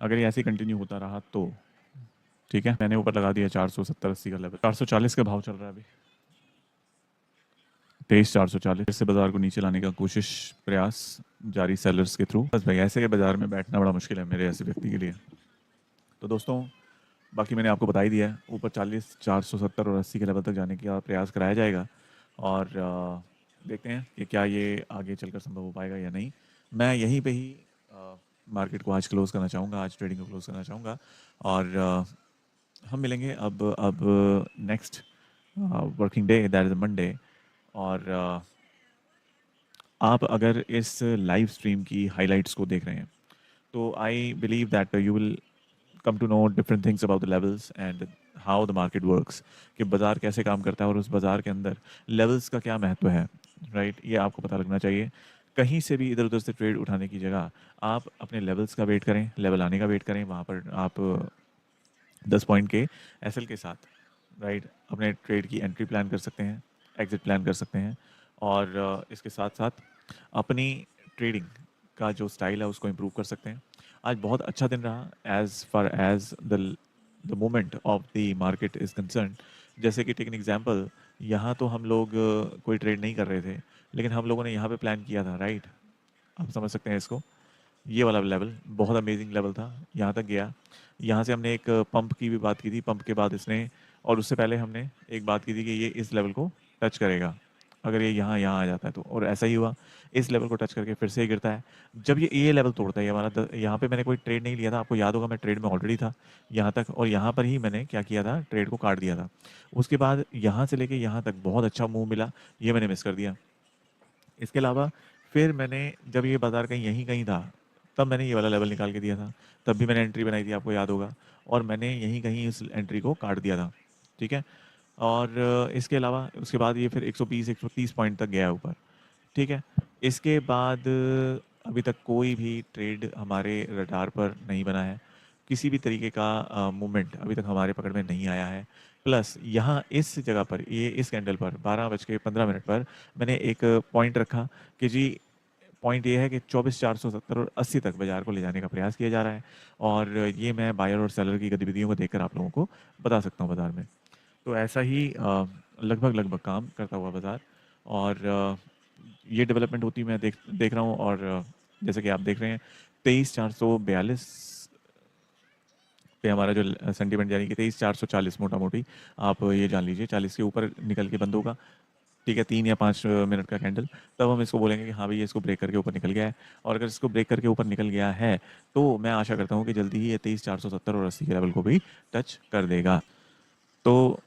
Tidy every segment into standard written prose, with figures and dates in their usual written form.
अगर ये ऐसे कंटिन्यू होता रहा तो ठीक है, मैंने ऊपर लगा दिया 470-80 का लेवल। 440 का भाव चल रहा है अभी, 23,440 से बाजार को नीचे लाने का कोशिश, प्रयास जारी सेलर्स के थ्रू। बस भाई ऐसे के बाजार में बैठना बड़ा मुश्किल है मेरे ऐसे व्यक्ति के लिए। तो दोस्तों बाकी मैंने आपको बता ही दिया है, ऊपर 40, 470 और 80 के लेवल तक जाने का प्रयास कराया जाएगा और देखते हैं कि क्या ये आगे चलकर संभव हो पाएगा या नहीं। मैं यहीं पे ही मार्केट को आज क्लोज़ करना चाहूँगा, आज ट्रेडिंग को क्लोज़ करना चाहूँगा और हम मिलेंगे अब next working day, that is Monday. और आप अगर इस लाइव स्ट्रीम की हाइलाइट्स को देख रहे हैं तो I believe that you will come to know different things about the levels and how the market works, कि बाजार कैसे काम करता है और उस बाजार के अंदर लेवल्स का क्या महत्व है, राइट? ये आपको पता लगना चाहिए। कहीं से भी इधर उधर से ट्रेड उठाने की जगह आप अपने लेवल्स का वेट करें, लेवल आने का वेट करें, वहाँ पर आप 10 पॉइंट के एसएल के साथ, राइट, अपने ट्रेड की एंट्री प्लान कर सकते हैं, एग्जिट प्लान कर सकते हैं और इसके साथ साथ अपनी ट्रेडिंग का जो स्टाइल है उसको इम्प्रूव कर सकते हैं। आज बहुत अच्छा दिन रहा as far as the moment of the market is concern. जैसे कि टेक एन एग्जांपल, यहाँ तो हम लोग कोई ट्रेड नहीं कर रहे थे, लेकिन हम लोगों ने यहाँ पे प्लान किया था, राइट? आप समझ सकते हैं इसको। ये वाला लेवल बहुत अमेजिंग लेवल था, यहाँ तक गया। यहाँ से हमने एक पंप की भी बात की थी, पंप के बाद इसने, और उससे पहले हमने एक बात की थी कि ये इस लेवल को टच करेगा अगर ये यहाँ यहाँ आ जाता है तो, और ऐसा ही हुआ। इस लेवल को टच करके फिर से ये गिरता है। जब ये लेवल तोड़ता है, ये हमारा यहाँ पे मैंने कोई ट्रेड नहीं लिया था, आपको याद होगा मैं ट्रेड में ऑलरेडी था यहाँ तक, और यहाँ पर ही मैंने क्या किया था, ट्रेड को काट दिया था। उसके बाद यहाँ से लेके यहाँ तक बहुत अच्छा मूव मिला, ये मैंने मिस कर दिया। इसके अलावा फिर मैंने, जब ये बाज़ार कहीं यहीं कहीं था, तब मैंने ये वाला लेवल निकाल के दिया था। तब भी मैंने एंट्री बनाई थी, आपको याद होगा, और मैंने यहीं कहीं इस एंट्री को काट दिया था, ठीक है? और इसके अलावा उसके बाद ये फिर 120-130 पॉइंट तक गया ऊपर, ठीक है? इसके बाद अभी तक कोई भी ट्रेड हमारे रडार पर नहीं बना है। किसी भी तरीके का मूवमेंट अभी तक हमारे पकड़ में नहीं आया है। प्लस यहाँ इस जगह पर, ये इस कैंडल पर 12:15 पर मैंने एक पॉइंट रखा कि जी, पॉइंट ये है कि 24,470 और 80 तक बाजार को ले जाने का प्रयास किया जा रहा है, और ये मैं बायर और सेलर की गतिविधियों को देखकर आप लोगों को बता सकता हूँ बाजार में। तो ऐसा ही लगभग लगभग काम करता हुआ बाजार, और ये डेवलपमेंट होती मैं देख देख रहा हूँ। और जैसे कि आप देख रहे हैं 23,442 पे हमारा जो सेंटीमेंट, यानी कि 23,440 मोटा मोटी आप ये जान लीजिए, 40 के ऊपर निकल के बंद होगा, ठीक है? 3 या 5 मिनट का कैंडल, तब हम इसको बोलेंगे कि हाँ भई, इसको ब्रेक करके ऊपर निकल गया है। और अगर इसको ब्रेक करके ऊपर निकल गया है तो मैं आशा करता हूँ कि जल्दी ही ये 23,470 और 80 के लेवल को भी टच कर देगा। तो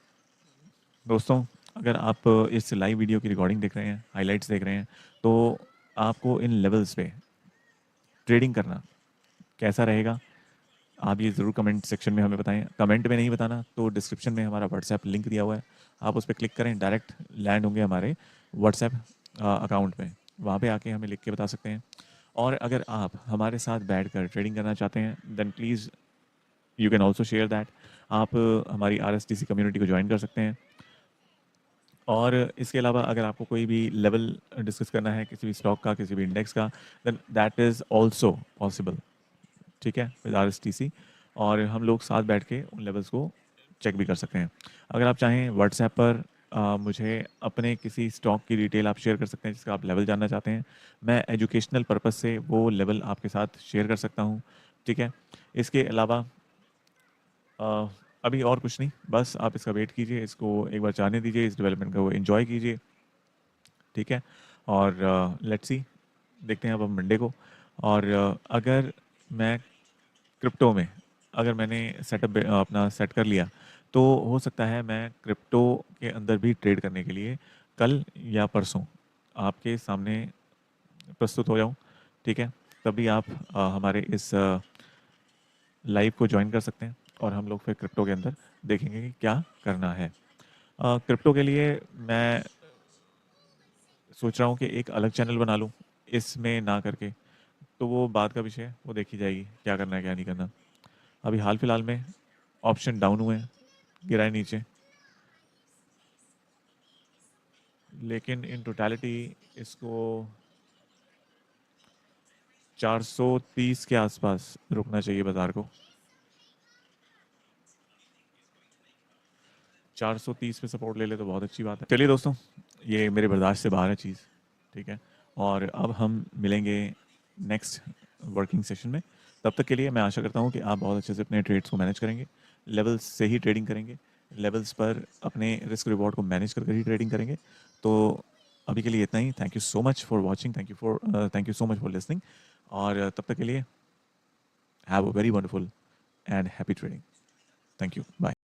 दोस्तों, अगर आप इस लाइव वीडियो की रिकॉर्डिंग देख रहे हैं, हाइलाइट्स देख रहे हैं, तो आपको इन लेवल्स पे ट्रेडिंग करना कैसा रहेगा? आप ये ज़रूर कमेंट सेक्शन में हमें बताएं। कमेंट में नहीं बताना तो डिस्क्रिप्शन में हमारा व्हाट्सएप लिंक दिया हुआ है, आप उस पर क्लिक करें, डायरेक्ट लैंड होंगे हमारे व्हाट्सएप अकाउंट में, वहाँ पे आके हमें लिख के बता सकते हैं। और अगर आप हमारे साथ बैठकर ट्रेडिंग करना चाहते हैं, then please you can also share that. आप हमारी RSTC कम्युनिटी को ज्वाइन कर सकते हैं। और इसके अलावा अगर आपको कोई भी लेवल डिस्कस करना है किसी भी स्टॉक का, किसी भी इंडेक्स का, then that is also possible, ठीक है, विद RSTC। और हम लोग साथ बैठ के उन लेवल्स को चेक भी कर सकते हैं। अगर आप चाहें व्हाट्सएप पर मुझे अपने किसी स्टॉक की डिटेल आप शेयर कर सकते हैं जिसका आप लेवल जानना चाहते हैं। मैं एजुकेशनल पर्पस से वो लेवल आपके साथ शेयर कर सकता हूँ, ठीक है? इसके अलावा अ, अभी और कुछ नहीं, बस आप इसका वेट कीजिए, इसको एक बार जाने दीजिए, इस डेवलपमेंट को एंजॉय कीजिए, ठीक है? और लेट्स सी, देखते हैं अब हम मंडे को। और अगर मैं क्रिप्टो में, अगर मैंने सेटअप अपना सेट कर लिया, तो हो सकता है मैं क्रिप्टो के अंदर भी ट्रेड करने के लिए कल या परसों आपके सामने प्रस्तुत हो जाऊं, ठीक है? तभी आप हमारे इस लाइव को ज्वाइन कर सकते हैं और हम लोग फिर क्रिप्टो के अंदर देखेंगे कि क्या करना है। क्रिप्टो के लिए मैं सोच रहा हूँ कि एक अलग चैनल बना लूँ, इसमें ना करके, तो वो बात का विषय है, वो देखी जाएगी क्या करना है क्या नहीं करना। अभी हाल फिलहाल में ऑप्शन डाउन हुए हैं, गिरा है नीचे, लेकिन इन टोटलिटी इसको 430 के आसपास रुकना चाहिए बाजार को। 430 पे सपोर्ट ले ले तो बहुत अच्छी बात है। चलिए दोस्तों, ये मेरे बर्दाश्त से बाहर है चीज़, ठीक है। और अब हम मिलेंगे नेक्स्ट वर्किंग सेशन में। तब तक के लिए मैं आशा करता हूँ कि आप बहुत अच्छे से अपने ट्रेड्स को मैनेज करेंगे, लेवल्स से ही ट्रेडिंग करेंगे, लेवल्स पर अपने रिस्क रिवॉर्ड को मैनेज करके ही ट्रेडिंग करेंगे। तो अभी के लिए इतना ही। Thank you so much for watching, thank you so much for listening. और तब तक के लिए have a very wonderful and happy trading. Thank you, bye.